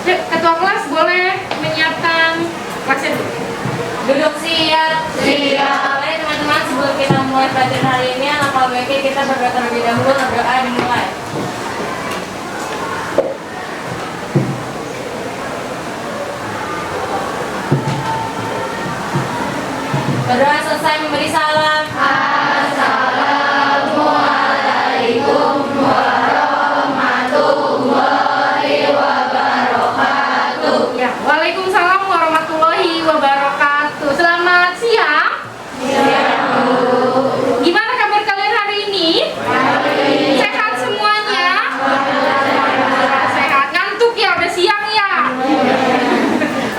Yuk, ketua kelas boleh menyiapkan kelasnya dulu. Duduk siap. Baik teman-teman, sebelum kita mulai pelajaran hari ini, alangkah baiknya kita berdoa terlebih dahulu. Berdoa dimulai. Berdoa selesai memberi salam. Assalamualaikum warahmatullahi wabarakatuh. Ya, waalaikumsalam warahmatullahi wabarakatuh. Selamat siang. Gimana kabar kalian hari ini? Sehat semuanya? Sehat. Ngantuk ya, udah siang ya?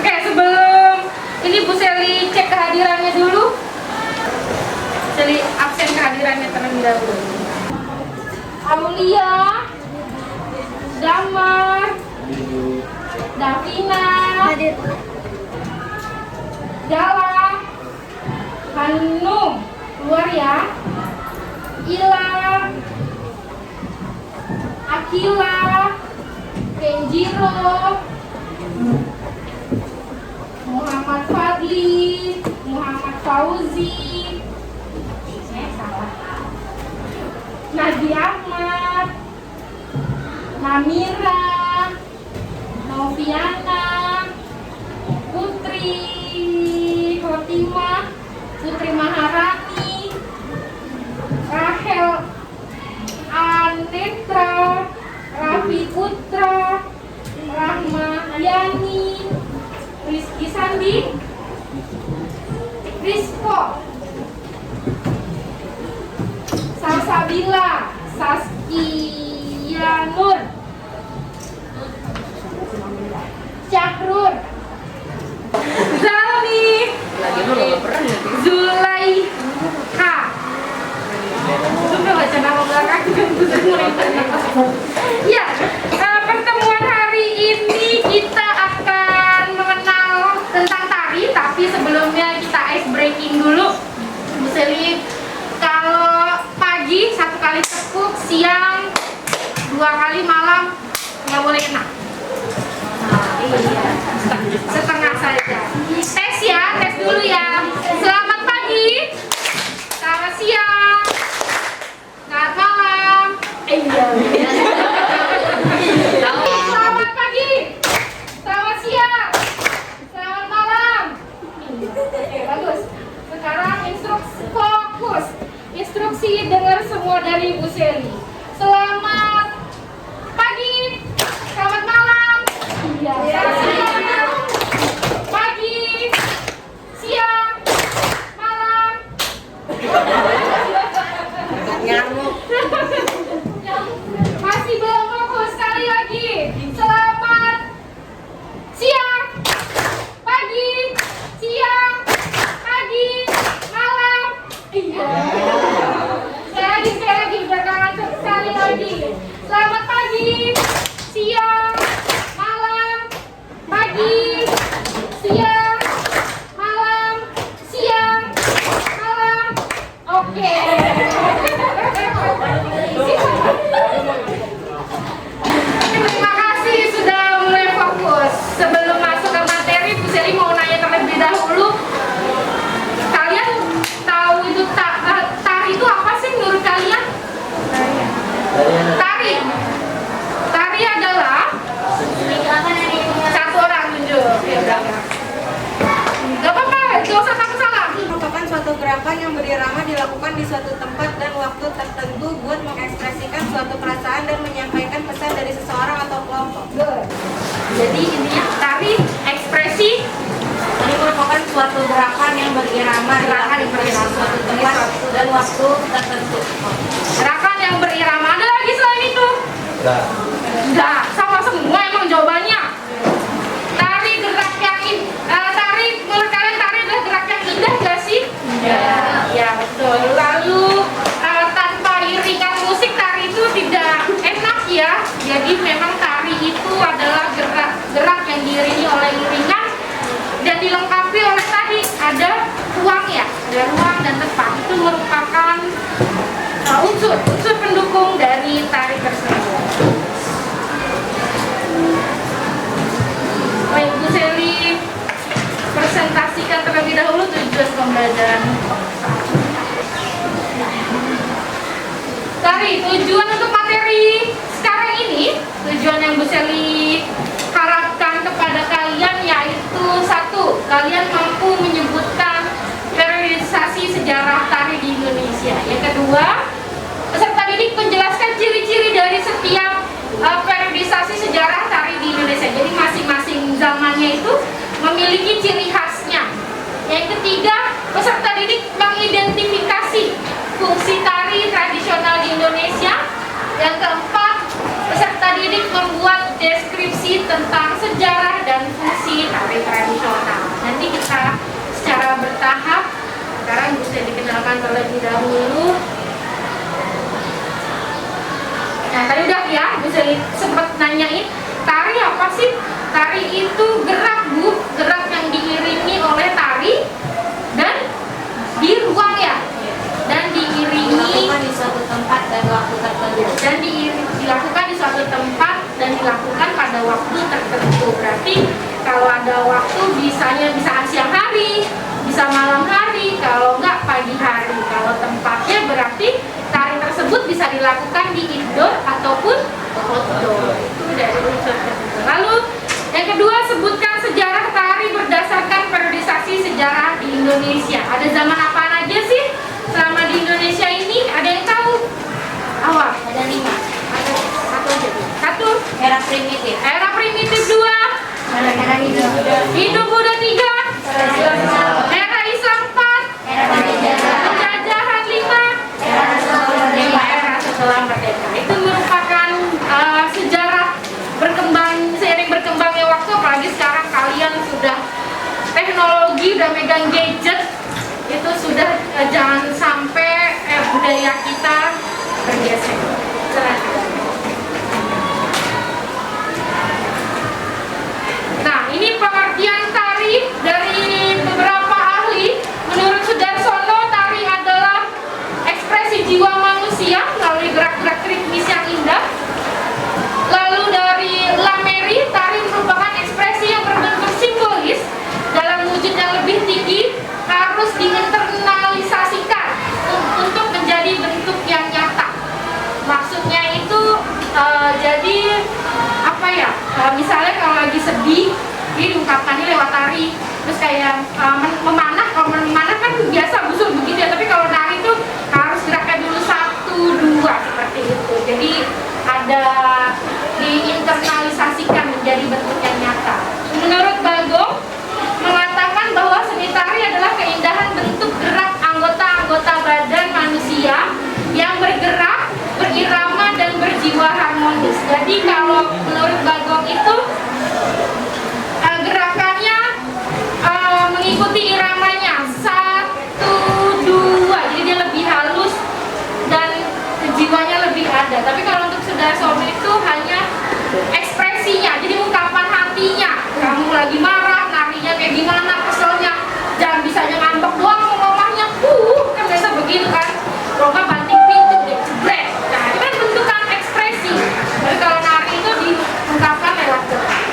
Oke, sebelum ini Bu Seli cek kehadirannya dulu. Seli absen kehadirannya terlebih dahulu. Aulia, Damar, Davina, Dala, Hanum, keluar ya. Ila, Akila, Kenjiro, Muhammad Fadli, Muhammad Fauzi, Nadia Ahmad, Namira, Noviana, Putri Khotimah, Putri Maharani, Rahel Anetra, Raffi Putra, Rahma Yani, Rizky Sandi, Rizko, Salsabila, Saskia Nur, Syahrul, Zalmi, Zulaiha. Sudah baca nama belakang. Ya, pertemuan hari ini kita akan mengenal tentang tari, tapi sebelumnya kita ice breaking dulu. Bu Seli, kalau pagi 1 kali tepuk, siang 2 kali, malam nggak boleh kena. Setengah saja. Tes ya, tes dulu ya. Selamat pagi, selamat siang, selamat malam. Selamat pagi, selamat siang, selamat malam. Oke, bagus. Sekarang instruksi fokus. Instruksi dengar semua dari Bu Seli. Selamat pagi, selamat malam. Siang, pagi, siang, malam. Masih belum fokus, sekali lagi. Selamat siang, pagi, siang, pagi, malam. Sekali lagi, udah kangen sekali lagi. Selamat pagi, siang, malam, pagi, siang, malam, siang, malam. Oke. Terima kasih sudah mulai fokus. Sebelum masuk ke materi, Bu Seli mau nanya terlebih dahulu. Kalian tahu itu tari itu apa sih menurut kalian? Tari adalah satu orang tunjuk. Gak apa-apa, gak usah takut salah. Merupakan suatu gerakan yang berirama dilakukan di suatu tempat dan waktu tertentu buat mengekspresikan suatu perasaan dan menyampaikan pesan dari seseorang atau kelompok. Good. Jadi intinya tari ekspresi Ini merupakan suatu gerakan yang berirama dilakukan di suatu tempat dan waktu tertentu. gerakan yang berirama. Ada lagi selain itu? Enggak, sama semua emang jawabannya. Tari gerak yang tari menurut kalian tari adalah gerak yang indah gak sih? Ya betul. Lalu tanpa iringan musik tari itu tidak enak ya. Jadi memang tari itu adalah gerak yang diiringi oleh iringan dan dilengkapi oleh tadi ada ruang ya, ada ruang dan tempat. Itu merupakan unsur pendukung dari tari tersebut. tujuan untuk materi sekarang ini, tujuan yang Bu Seli harapkan kepada kalian yaitu satu, kalian mampu menyebutkan periodisasi sejarah tari di Indonesia. Yang kedua, peserta didik menjelaskan ciri-ciri dari setiap periodisasi sejarah tari di Indonesia. Jadi masing-masing zamannya itu memiliki ciri khasnya. Yang ketiga, peserta didik mengidentifikasi fungsi tari tradisional di Indonesia. Yang keempat, peserta didik membuat deskripsi tentang sejarah dan fungsi tari tradisional. Nanti kita secara bertahap, sekarang bisa dikenalkan terlebih dahulu. Nah, tadi udah ya, bisa sempat nanyain, tari apa sih? Tari itu gerak, Bu, gerak yang diiringi oleh tari dan di ruang ya, dan diiringi Dilakukan di suatu tempat dan waktu tertentu. dan dilakukan di suatu tempat dan dilakukan pada waktu tertentu. Berarti kalau ada waktu bisa siang hari, bisa malam hari, kalau enggak pagi hari. Kalau tempatnya berarti tari tersebut bisa dilakukan di indoor ataupun outdoor. Itu dari unsur tertentu. Lalu yang kedua, sebutkan sejarah tari berdasarkan periodisasi sejarah di Indonesia. Ada zaman apa aja sih selama di Indonesia ini? Ada yang tahu? Awal. Ada 5. Satu aja. Satu. Era primitif. Era primitif 2. Era Hindu-Buddha 3. Era Islam 4. Era penjajahan. Penjajahan 5. Era setelah merdeka. Itu merupakan sejarah seiring berkembangnya waktu, apalagi sekarang kalian sudah teknologi, udah megang gadget, itu sudah jangan sampai budaya kita bergeser. Nah, ini pengertian tari dari beberapa ahli. Menurut Sudarsono, tari adalah ekspresi jiwa manusia melalui gerak-gerak ritmis yang indah. Lalu dari Lameri, tari merupakan ekspresi yang berbentuk simbolis dalam wujud yang lebih tinggi, harus diinternalisasikan untuk menjadi bentuk yang nyata. Maksudnya itu jadi apa ya? Misalnya kalau lagi sedih, ini diungkapkannya lewat tari. Terus kayak memanah, kalau memanah kan biasa busul begitu ya. Tapi kalau nari itu harus geraknya dulu 1, 2 seperti itu. Jadi ada diinternalisasikan menjadi bentuk yang nyata. Menurut Bagong mengatakan bahwa seni tari adalah keindahan bentuk gerak anggota-anggota badan manusia yang bergerak, berirama dan berjiwa harmonis. Jadi kalau menurut Bagong itu gerakannya mengikuti iramanya 1, 2. Jadi dia lebih halus dan jiwanya lebih ada. Tapi kalau untuk Sudarsono itu hanya ekspresinya, jadi ungkapan hatinya. Kamu lagi marah, narinya kayak gimana, keselnya, jangan bisanya ngambek doang ngomongnya, kan biasa begitu kan. Kalau nggak banting pintu, dia jebret. Nah, itu kan bentukan ekspresi. Tapi kalau nari itu diungkapkan lewat gerak.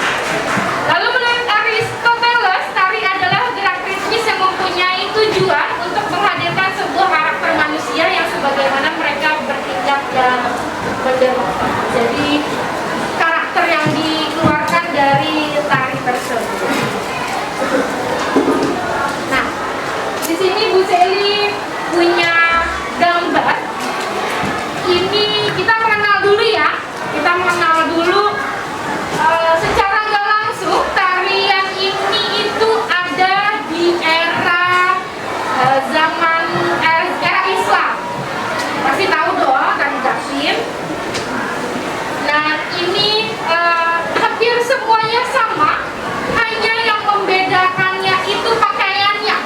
Lalu menurut Aristoteles, tari adalah gerak ritmis yang mempunyai tujuan untuk menghadirkan sebuah karakter manusia yang sebagaimana mereka bertindak dan berdemokrasi. Jadi karakter yang dikeluarkan dari tari tersebut. Nah, di sini Bu Seli punya gambar. Ini kita mengenal dulu ya. Kita mengenal dulu secara nggak langsung tarian ini itu ada di era zaman era Islam. Pasti tahu dong tari Japsin. Nah, ini hampir semuanya sama, hanya yang membedakannya itu pakaiannya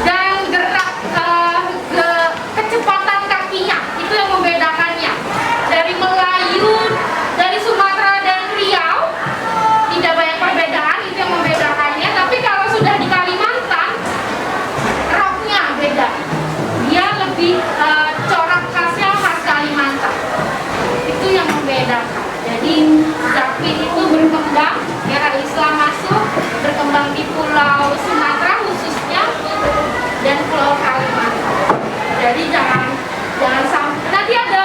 dan gerak kecepatan kakinya, itu yang membedakannya. Dari Melayu, dari Sumatera dan Riau tidak banyak perbedaan, itu yang membedakannya. Tapi kalau sudah di Kalimantan, roknya beda, dia lebih corak khasnya khas Kalimantan, itu yang membedakan. Jadi Japsin itu berkembang, era Islam masuk, berkembang di Pulau Sumatera khususnya dan Pulau Kalimantan. Jadi jangan sampai nanti ada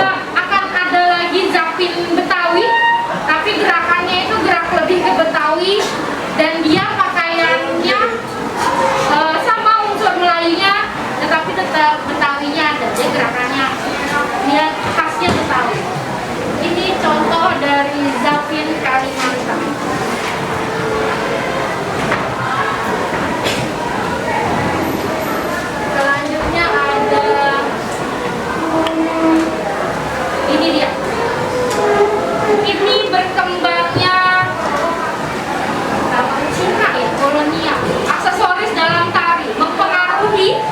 berkembangnya Cina ya, kolonial. Aksesoris dalam tari mempengaruhi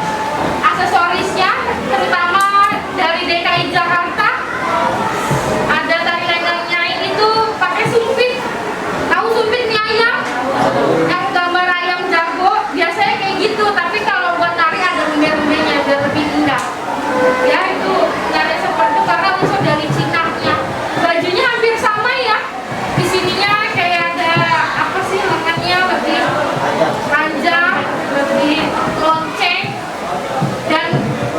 aksesorisnya, terutama dari DKI Jakarta. Ada tari lengang nyai itu pakai sumpit. Tahu sumpit mie ayam? Yang gambar ayam jago, biasanya kayak gitu. Tapi kalau buat tari ada rumbe-rumbenya biar lebih indah. Ya itu dari seperti itu karena unsur dari Cina-nya. Bajunya hampir sama ya. Di sininya kayak ada apa sih lengannya lebih panjang, lebih lonceng, dan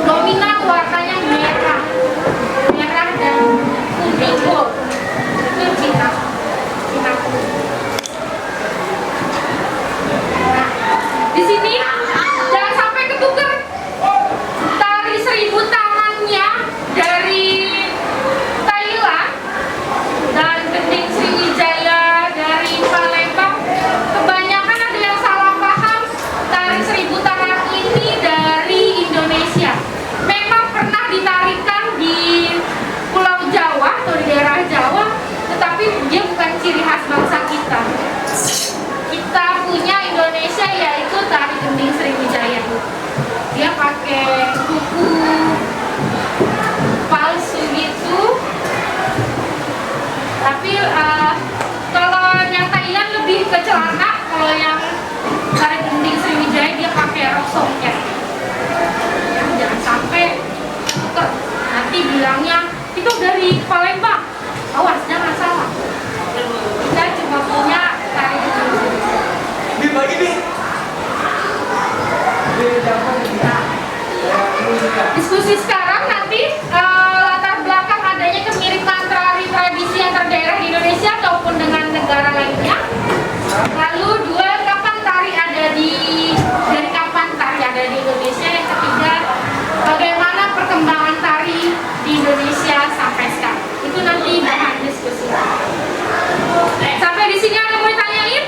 dominan warnanya merah dan kuning gold. Itu Cina. Nah, di sini jangan sampai ketuker tari 1000 tangannya dari Thailand dan gending Sriwijaya dari Palembang. Kebanyakan ada yang salah paham tari 1000 tangan ini dari Indonesia. Memang pernah ditarikan di Pulau Jawa atau di daerah Jawa, tetapi dia bukan ciri khas bangsa kita. Kita punya Indonesia yaitu tari gending Sriwijaya. Dia pakai kuku palsu gitu. Tapi kalau yang Thailand lebih ke celana, kalau yang tari gending Sriwijaya dia pakai rok songket. Ya, jangan sampai nanti bilangnya itu dari Palembang. Awas, jangan salah. Kita cuma punya tari gending. Diskusi sekarang nanti latar belakang adanya kemiripan tari tradisi antar daerah di Indonesia ataupun dengan negara lainnya. Lalu dua, dari kapan tari ada di Indonesia. Yang ketiga, bagaimana perkembangan tari di Indonesia sampai sekarang. Itu nanti bahan diskusi. Sampai di sini ada mau ditanyain?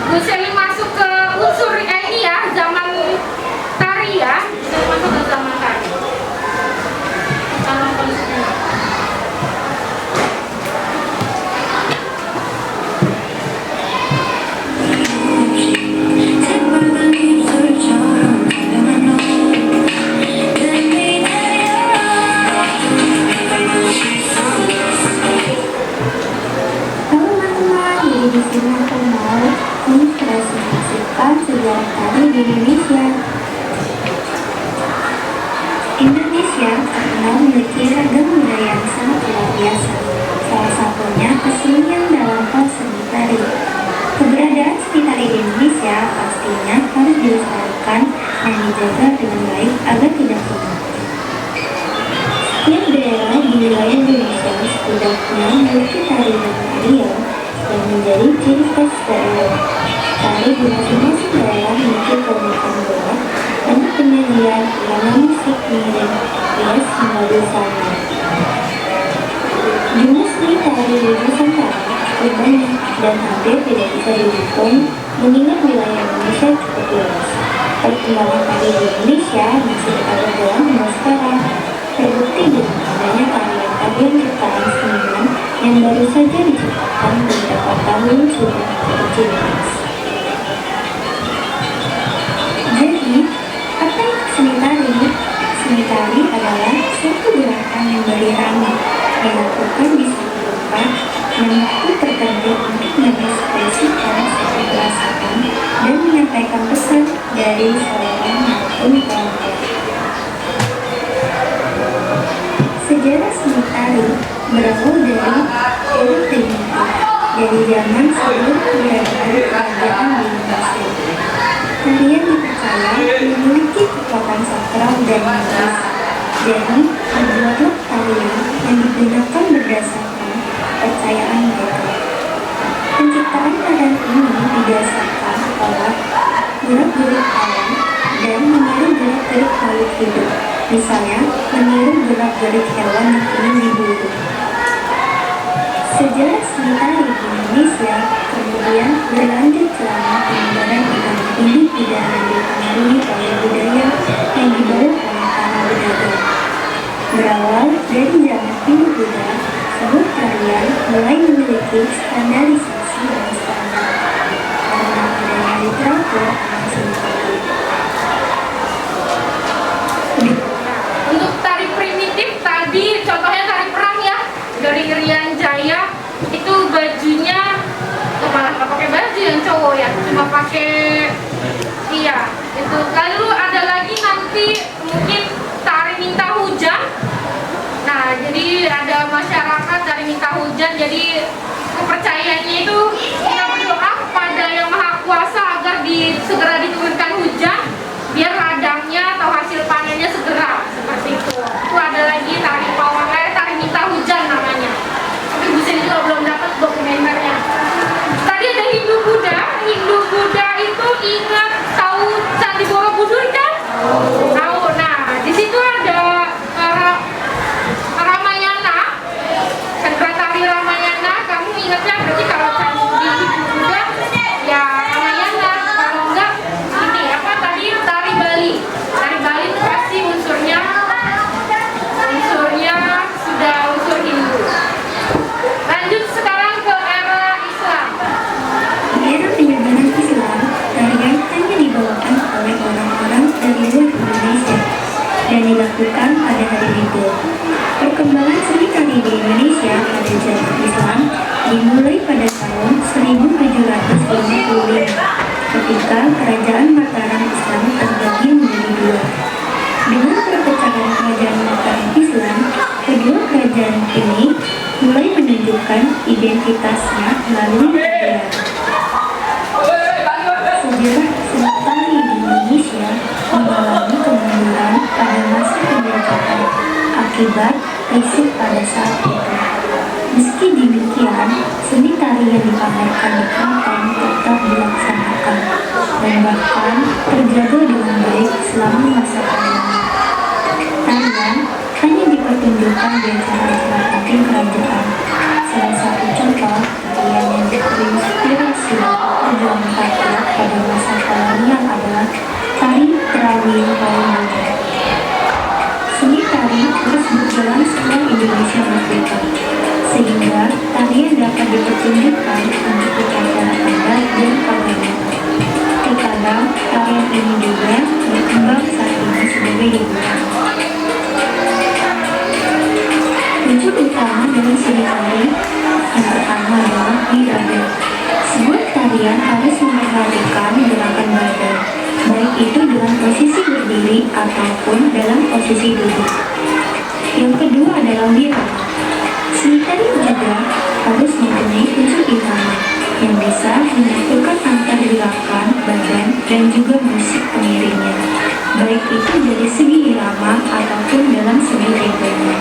Bu Selin masuk ke unsur ini ya, zaman tari ya. Saya masuk ke zaman tari. Zaman konstitusi. Di sini aku mau mempresentasikan sejarah tari di Indonesia. Indonesia terkenal memiliki ragam budaya yang sangat luar biasa. Salah satunya kesenian dalam hal seni tari. Keberadaan seni tari di Indonesia pastinya harus dilestarikan dan dijaga dengan baik agar tidak punah. Setiap daerah di wilayah Indonesia setidaknya memiliki tari dan tarian yang menjadi ciri khas daerah. Tari di masing-masing daerah memiliki keunikan gerak dan penyajian irama musik mirip bias hingga busana. Jumlah seni tari di Nusantara cukup banyak dan hampir tidak bisa dihitung mengingat wilayah Indonesia cukup luas. Perkembangan tari di Indonesia masih ada dalam sekarang, terbukti dengan adanya tarian-tarian ciptaan seniman yang baru saja diciptakan beberapa tahun sudah tercipta. Jadi, apa itu seni tari? Seni tari adalah suatu gerakan yang berirama dilakukan di suatu tempat dan waktu tertentu untuk mengekspresikan suatu perasaan dan menyampaikan pesan dari seorang maupun kelompok. Sejarah seni tari berawal dari era primitif, dari zaman sebelum keberadaan kerajaan di Indonesia. Tarian dipercaya memiliki kekuatan sakral dan magis. Jadi, dibuatlah tarian yang digunakan berdasarkan kepercayaan mereka. Penciptaan tarian ini didasarkan pada gerak-gerik alam dan meniru gerak-gerik makhluk hidup. Misalnya, meniru gerak-gerik hewan yang ingin diburu. Sejarah seni tari di Indonesia kemudian berlanjut selama penyebaran agama Hindu dan dipengaruhi oleh budaya yang dibawa oleh para pedagang. Berawal dari zaman Hindu Buddha, sebuah tarian tarian mulai memiliki standarisasi dan standar karena adanya literatur akan seni tari. Untuk tari primitif tadi contohnya tari perang ya, dari Irian Jaya itu bajunya malah nggak pakai baju yang cowok ya, cuma pakai iya itu. Lalu ada lagi nanti mungkin tari minta hujan. Nah, jadi ada masyarakat dari minta hujan, jadi kepercayaannya itu kita berdoa kepada Yang Maha Kuasa agar segera diturunkan hujan biar ladangnya atau hasil panennya segera, seperti itu. Itu ada lagi tari pawang, tari minta hujan namanya. Tapi Bu Seni juga belum dapat dokumenternya. Tadi ada Hindu Buddha. Hindu Buddha itu ingat tahu Candi Borobudur kan? Tahu. Nah, di situ ada Ramayana, Chandra Tari Ramayana. Kamu ingatnya berarti kalau Candi Hindu Buddha ya Ramayana, kalau enggak ini apa tadi tari Bali. Tari Bali itu pasti unsurnya sudah unsur Hindu. Lanjut sekarang ke era Islam. Di era penyebaran Islam, tarian hanya dibawakan oleh orang-orang dari luar Indonesia dan dilakukan pada hari libur. Perkembangan seni tari di Indonesia pada zaman Islam dimulai pada tahun 1755 ketika Kerajaan Mataram Islam terbagi menjadi dua. Dengan perpecahan Kerajaan Mataram Islam, kedua kerajaan ini mulai menunjukkan identitasnya melalui tarian. Sejarah seni tari di Indonesia mengalami kemunduran pada masa penjajahan akibat riset pada saat itu. Meski demikian, seni tari yang dipamerkan di keraton tetap dilaksanakan dan bahkan terjaga dengan baik selama masa pandemi. Tarian hanya dipertunjukkan di acara-acara penting kerajaan. Salah satu contoh tarian yang terinspirasi perjuangan rakyat pada masa kolonial adalah tari Terawi kaum Buddha. Seni tari terus berjalan setelah Indonesia merdeka, sehingga tarian dapat dipertunjukkan untuk upacara adat dan keagamaan. Terkadang tarian ini juga berkembang saat ini sebagai hiburan. Unsur utama dalam seni tari yang pertama adalah irama. Sebuah tarian harus memperhatikan gerakan badan, baik itu dalam posisi berdiri ataupun dalam posisi duduk. Yang kedua adalah wirama. Seni tari juga harus mempunyai unsur irama yang bisa menyatukan antar gerakan badan dan juga musik pengiringnya, baik itu dari segi irama ataupun dalam segi temponya.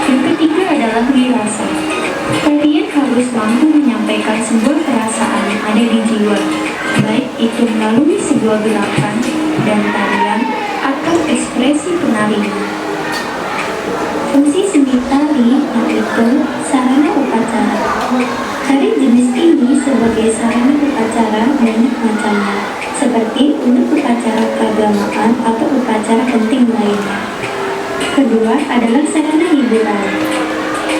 Yang ketiga adalah wirasa. Tarian harus mampu menyampaikan sebuah perasaan yang ada di jiwa, baik itu melalui sebuah gerakan dan tarian atau ekspresi penarinya. Fungsi seni tari yaitu sarana upacara. Tari jenis ini sebagai sarana upacara banyak macamnya, seperti untuk upacara keagamaan atau upacara penting lainnya. Kedua adalah sarana hiburan.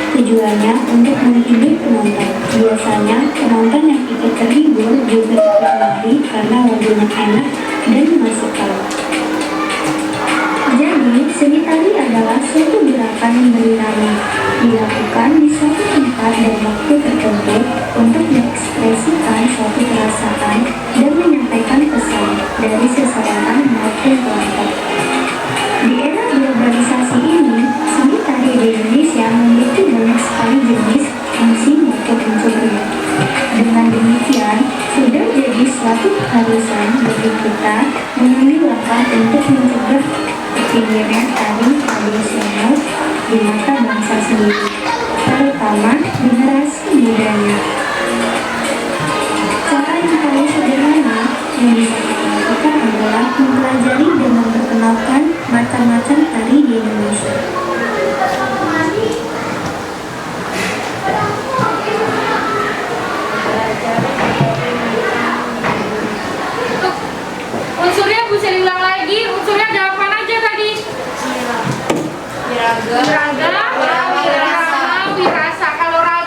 Tujuannya untuk menghibur penonton. Biasanya penonton yang ikut terhibur juga ikut menari karena lagunya enak dan memasukkan. Jadi, seni tari adalah suatu gerakan yang berirama, dilakukan di suatu tempat dan waktu tertentu untuk mengekspresikan suatu perasaan dan menyampaikan pesan dari seseorang maupun kelompok. Di era globalisasi ini, seni tari di Indonesia memiliki banyak sekali jenis, fungsi maupun unsurnya. Dengan demikian, sudah jadi suatu keharusan bagi kita mengambil langkah untuk mencegah ketinggiannya tari tradisional di mata bangsa sendiri, terutama generasi mudanya. Cara yang paling sederhana yang bisa kita lakukan adalah mempelajari dan memperkenalkan macam-macam tari di Indonesia. Unsurnya Bu Seni ulang lagi, unsurnya ada apa aja tadi? Raga, wirasa. Kalau raga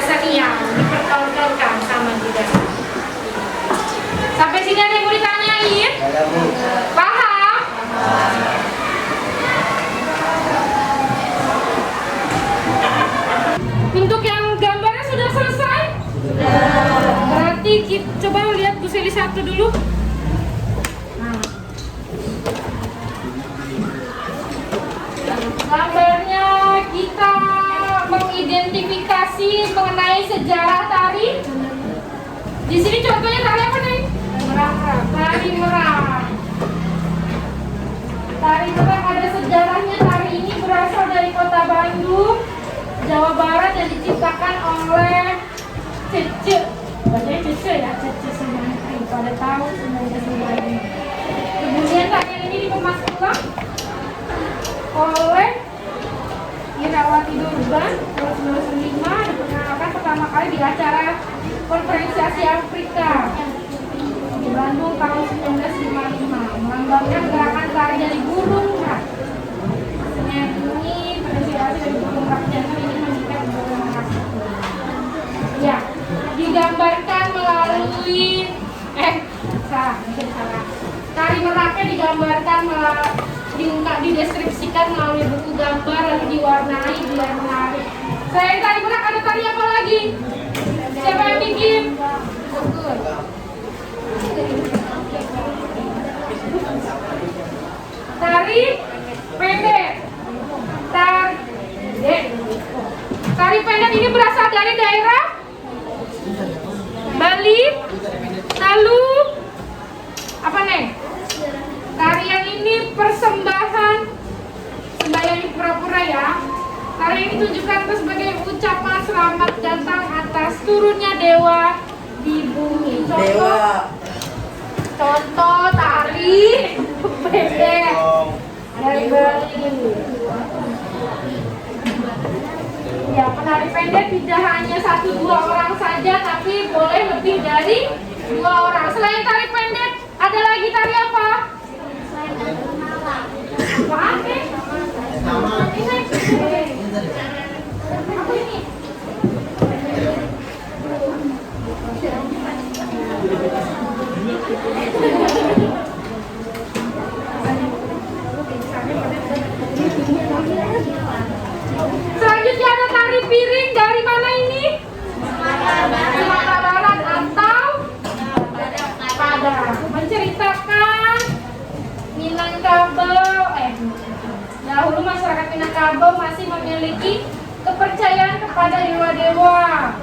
seni yang dipertontonkan sama kita. Sampai sini ada yang mau ditanyain? Paham? Untuk yang gambarnya sudah selesai? Berarti kita coba lihat Bu Seli satu dulu. Nah. Gambarnya kita mengidentifikasi mengenai sejarah tari. Di sini contohnya tari apa nih? Tari Merak. Tari Merak ada sejarahnya. Tari ini berasal dari kota Bandung, Jawa Barat, dan diciptakan oleh Cece. Bacanya Cece ya, Cece Sumantri pada tahun 1995. Kemudian tarian ini dikemas ulang oleh Irawati Durban tahun 1995, diperkenalkan pertama kali di acara Konferensi Asia Afrika di Bandung tahun 1955, melambangkan gerakan tari dari burung merak. Ini terinspirasi dari burung merak jantan ini mengikat burung merak. Ya, digambarkan melalui salah. Tari meraknya digambarkan dideskripsikan melalui buku gambar lalu diwarnai biar menarik. Selain tari merak ada tari apa lagi? Siapa yang bikin? Tari pendek. Tari pendek ini berasal dari daerah Bali. Lalu apa nih? Tarian ini persembahan sembahyang pura-pura ya. Tari ini tunjukkan sebagai ucapan selamat datang atas turunnya dewa di bumi. Contoh tari pendek dari Bali. Ya, penari pendek tidak hanya 1-2 orang saja, tapi boleh lebih dari 2 orang. Selain tari pendek, ada lagi tari apa? Selanjutnya ada tari piring. Dari mana ini? Sumatera Barat atau Padang. Menceritakan Minangkabau. Dahulu masyarakat Minangkabau masih memiliki kepercayaan kepada dewa-dewa.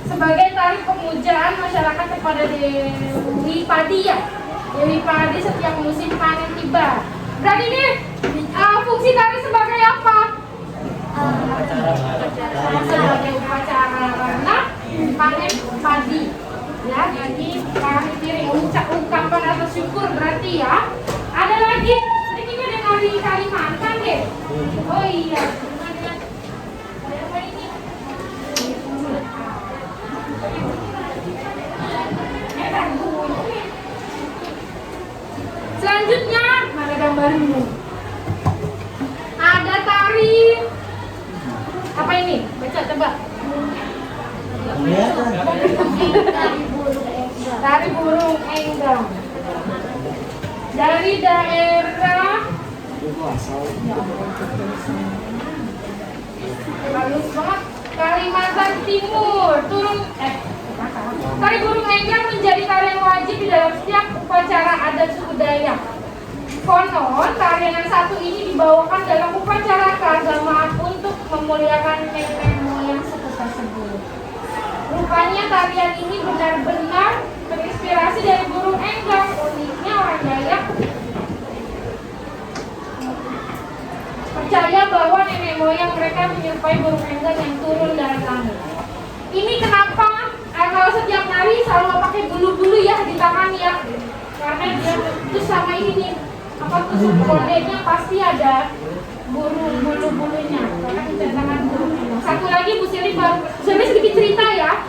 Sebagai tari pemujaan masyarakat kepada Dewi Padi ya. Dewi Padi setiap musim panen tiba. Berarti ini fungsi tari sebagai apa? Sebagai upacara karena panen padi. Ya, jadi tari piring ungkapan atas syukur berarti ya. Ada lagi, ini ada nari Kalimantan deh. Oh iya. Apa ini? Selanjutnya, mana gambarmu? Ada tari apa ini? Baca coba. Tari burung enggang. Dari daerah halus banget Kalimantan Timur. Tari burung enggang menjadi tarian wajib di dalam setiap upacara adat suku Dayak. Konon tarian yang satu ini dibawakan dalam upacara keagamaan untuk memuliakan nenek moyang suku tersebut. Rupanya tarian ini benar-benar terinspirasi dari burung enggang. Uniknya orang Dayak percaya bahwa nenek moyang mereka menyerupai burung enggang yang turun dari langit. Ini kenapa? Kalau setiap nari selalu pakai bulu-bulu ya di tangan ya, karena dia itu sama ini nih, apa tuh kondenya pasti ada bulu-bulunya, karena kecenderungan burung enggang. Satu lagi Bu Seli sedikit cerita ya.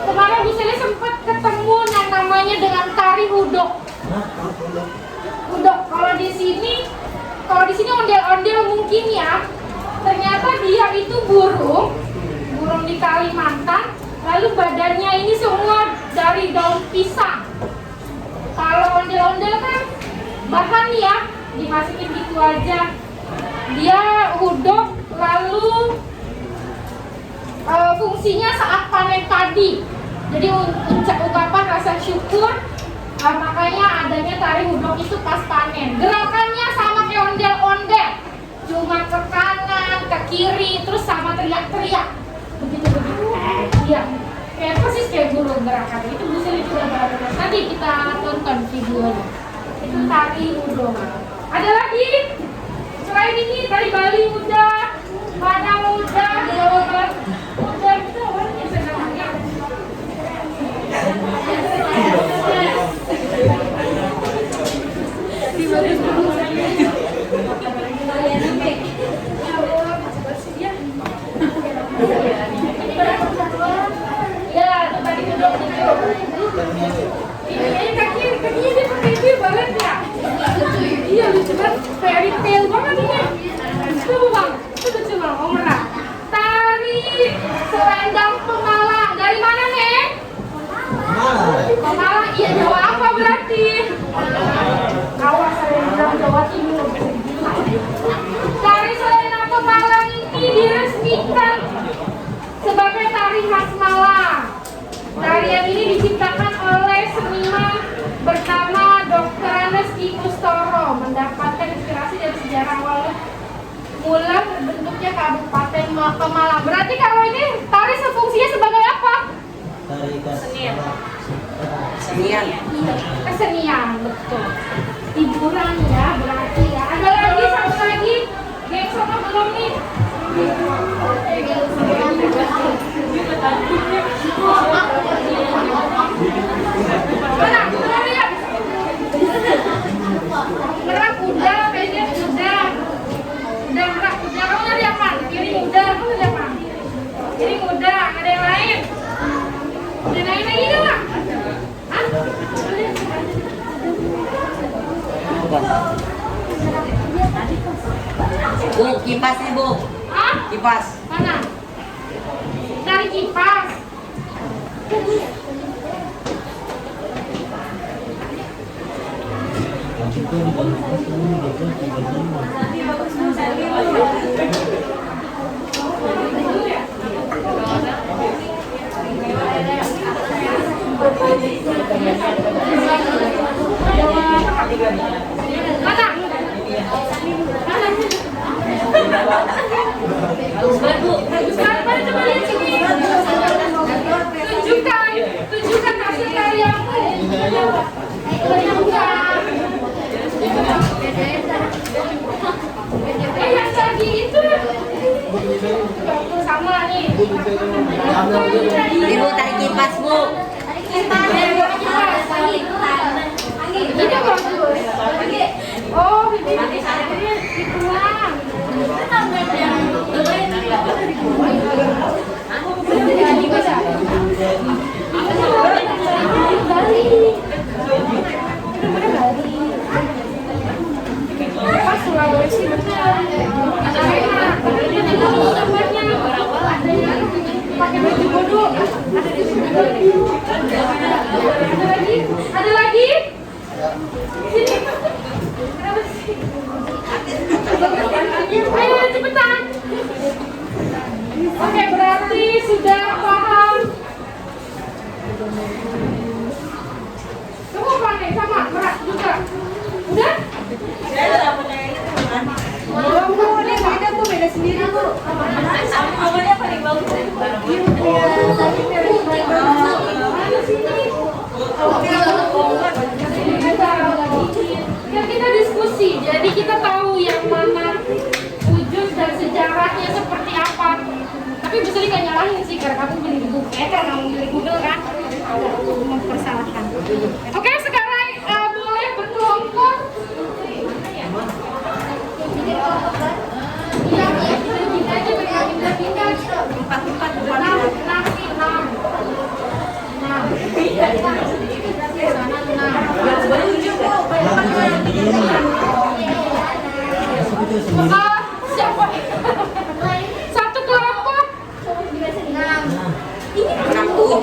Kemarin Bu Seli sempat ketemu yang namanya dengan tari hudok. Hudok kalau di sini ondel-ondel mungkin ya. Ternyata dia Lalu badannya ini semua dari daun pisang. Kalau ondel-ondel kan bahan ya, dimasukin gitu aja. Dia hudok, lalu fungsinya saat panen padi. Jadi ungkapan rasa syukur, makanya adanya tari hudok itu pas panen. Gerakannya sama kayak ondel-ondel, cuma ke kanan, ke kiri, terus sama teriak-teriak. Begitu-begitu. Iya, kayak persis kayak burung gerakan. Itu Bu Seli juga berada. Nanti kita tonton videonya. Itu tari hudok. Ada lagi? Selain ini tari Bali udah, Padang udah, Jawa Barat udah, itu orangnya senangnya. Ya, itu tadi duduk. Ini kakinya dia pakai itu banget ya. Iya lucu banget, fairy tale banget ini. Coba bang, itu lucu banget, Omra. Tari selendang Pemalang, dari mana nih? Pemalang, iya Jawa apa berarti? Awas saya bilang Jawa Timur. Tari selendang Pemalang ini diresmikan sebagai tari khas Malang. Tarian ini diciptakan oleh seniman bernama Dr. Anes Ki Kustoro, mendapatkan inspirasi dari sejarah awal mula terbentuknya Kabupaten Pemalang. Berarti kalau ini tari fungsinya sebagai apa? Kesenian. Kesenian, betul. Hiburan ya, berarti ya. Ada lagi, satu lagi. Geng sama belum nih? Mana? Mana ya? Merah kuda, pendek kuda. Udah merah kuda, kamu nyari apa? Kiri kuda, kamu nyari apa? Kiri kuda, ada yang lain? Ada yang lain lagi nggak? Hah? Bu, kipas nih Bu. Hah? Kipas. Mana? Dari kipas. Mana? Mana coba lihat sini. Tunjukkan hasil karyamu. Yang tadi itu sama nih. Ibu tarik kipas Bu. Ini bagus. Oh, ini dikulang. Pas Sulawesi betul. Pakai baju bodo. Ada lagi? Sini. Kenapa sih? Ayo cepetan. Oke, berarti sudah paham. Kamu pandai sama berat juga. Udah? Bu, ini beda tuh, beda sendiri Bu. Awalnya paling bagus. Kan kita diskusi, jadi kita tahu yang mana wujud dan sejarahnya seperti apa. Tapi bisa nggak nyalahin sih karena kamu beli di Google, karena kamu beli Google kan, agak mempersalahkan. Oke, sekarang boleh berkelompok. Iya, kita aja berpindah-pindah. Empat. Siapa? Satu kelompok. Ini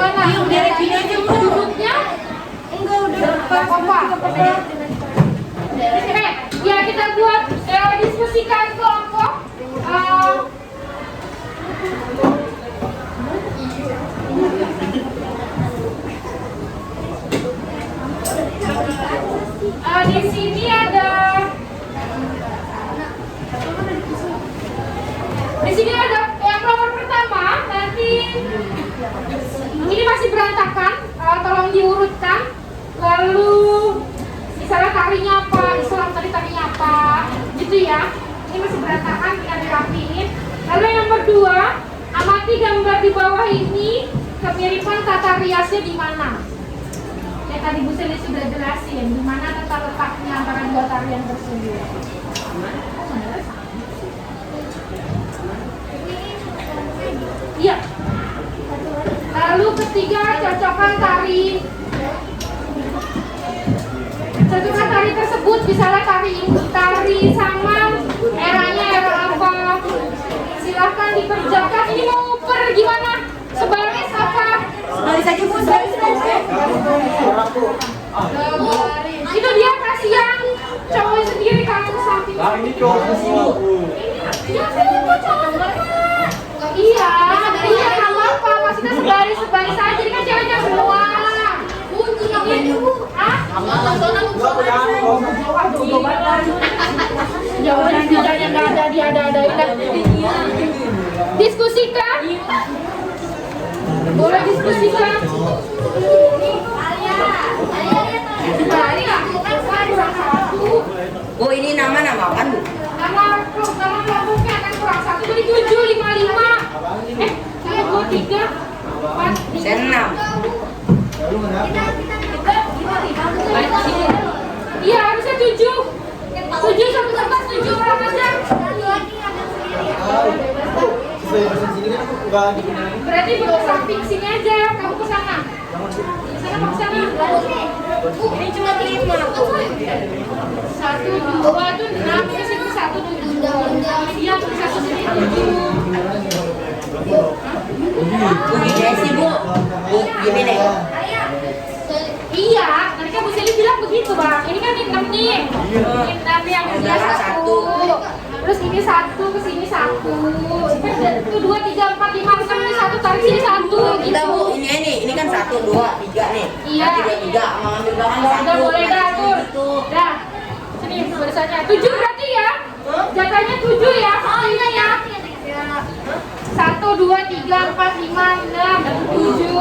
gimana? Iya, udah gini aja, Bu. Duduknya? Enggak, udah Nggak apa-apa. Ya kita buat diskusikan kelompok. Di sini ada yang nomor pertama. Nanti ini masih berantakan, tolong diurutkan. Lalu misalnya tarinya apa, Islam tarinya apa, gitu ya. Ini masih berantakan, tinggal dirapiin. Lalu yang nomor 2, amati gambar di bawah ini, kemiripan tata riasnya di mana. Yang tadi Bu Seli sudah jelasin, di mana tata letaknya antara dua tarian tersebut. Iya. Lalu ketiga, cocokkan tari. Cocokkan tari tersebut, misalnya tari saman, eranya era apa. Silahkan dikerjakan. Ini mau gimana? Sebaris apa? Sebaris aja, Bu. Sebaris aja. Itu dia kasihan cowok sendiri kalau ke samping. Ini cowok. Iya, nggak apa-apa. Maksudnya sebaris aja. Jadi kan ceweknya semua. Jawabannya nggak ada, diada-adain. Diskusikan. Boleh diskusikan. Oh, ini nama kan, Bu? Nama kelompoknya akan kurang 1, jadi 7, 5, 5. Saya 2, 3, 4, 5. Saya 6. Iya, harusnya 7. 7 satu tempat, 7 orang aja. Berarti Bu ke samping sini aja, kamu ke sana. Sana ke sana. Ini cuma 5, Bu. 1, 2 tuh 6, ke situ 1, 2. Iya, bisa sendiri 7. Bu, gini sih, Bu. Bu, gini deh. Iya, tadi kan Bu Seli bilang begitu, Bang. Ini kan 6 nih. Ini 6 yang dia 1. Terus ini 1, ke sini 1. Itu 2, 3, 4, 5, 6, ini 1, tarik sini 1. Kita, Bu, ini kan 1, 2, 3 nih. Iya. 3, mau ambil belakang Udah 1. boleh dah, tuh. Dah. Sini barisannya. 7 berarti ya? Jatahnya 7 ya? Ini ya? 1, 2, 3, 4, 5, 6, 7.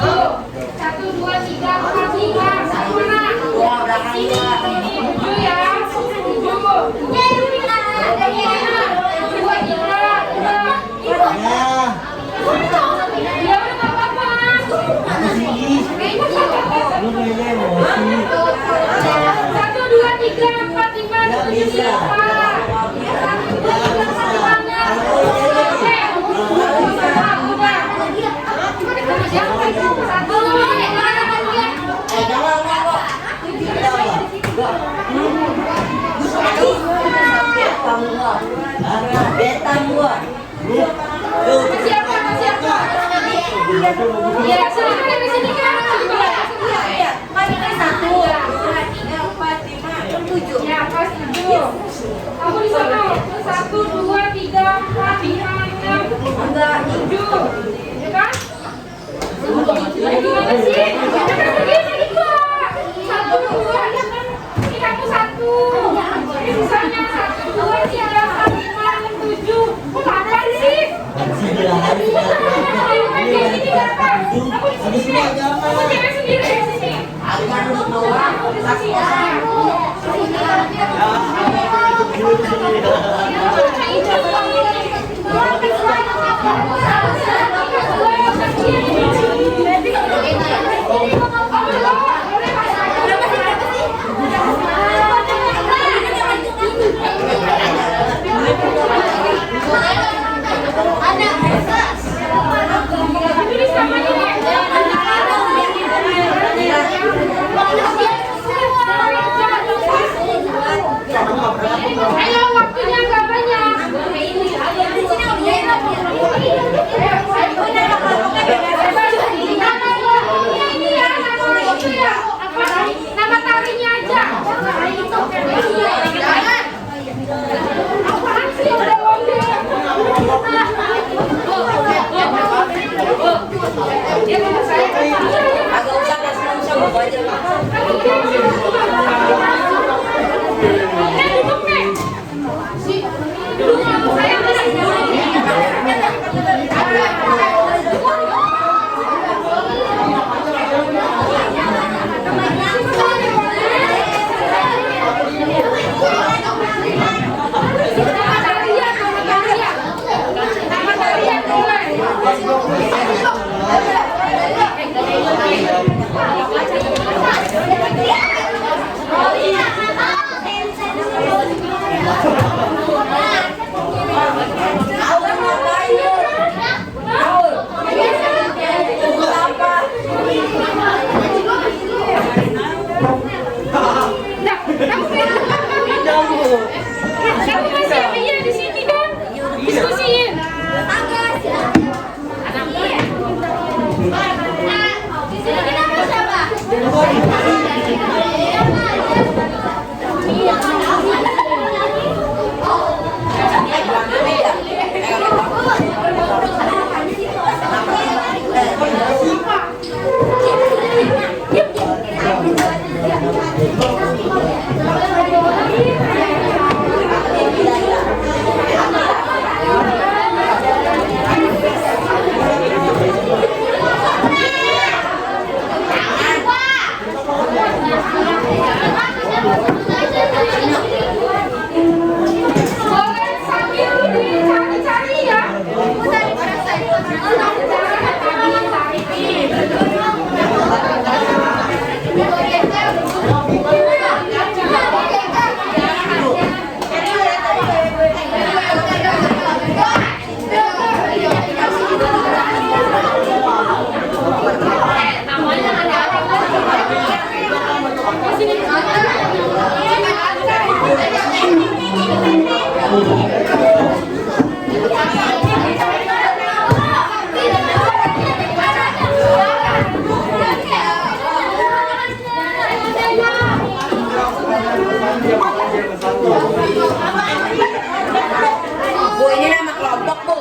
1, 2, 3, 4, 5. Sempurna. Sini, 7 ya? 7. Ya udah nggak apa-apa. 1, 2, 3, 4, 5, 7 siapa? 1, 2, 3, 4, 5, 6. Ya, silakan dari sini kan. Iya, kan ini 1, 2, 3, 4, 5, 6, 7. Ya, pas 7. Kamu di sana. 1, 2, 3, 4, 5, 6, Enggak, 7. Ya kan? Gimana sih? Jangan begini juga. 1, 2, ini kamu 1. Ini sisanya 1, 2, 3, 4, 5, 6, 7. Kok apa sih? Kamu di sini apa? Kamu cewek sendiri di sini. Bu, ini nama kelompok, Bu.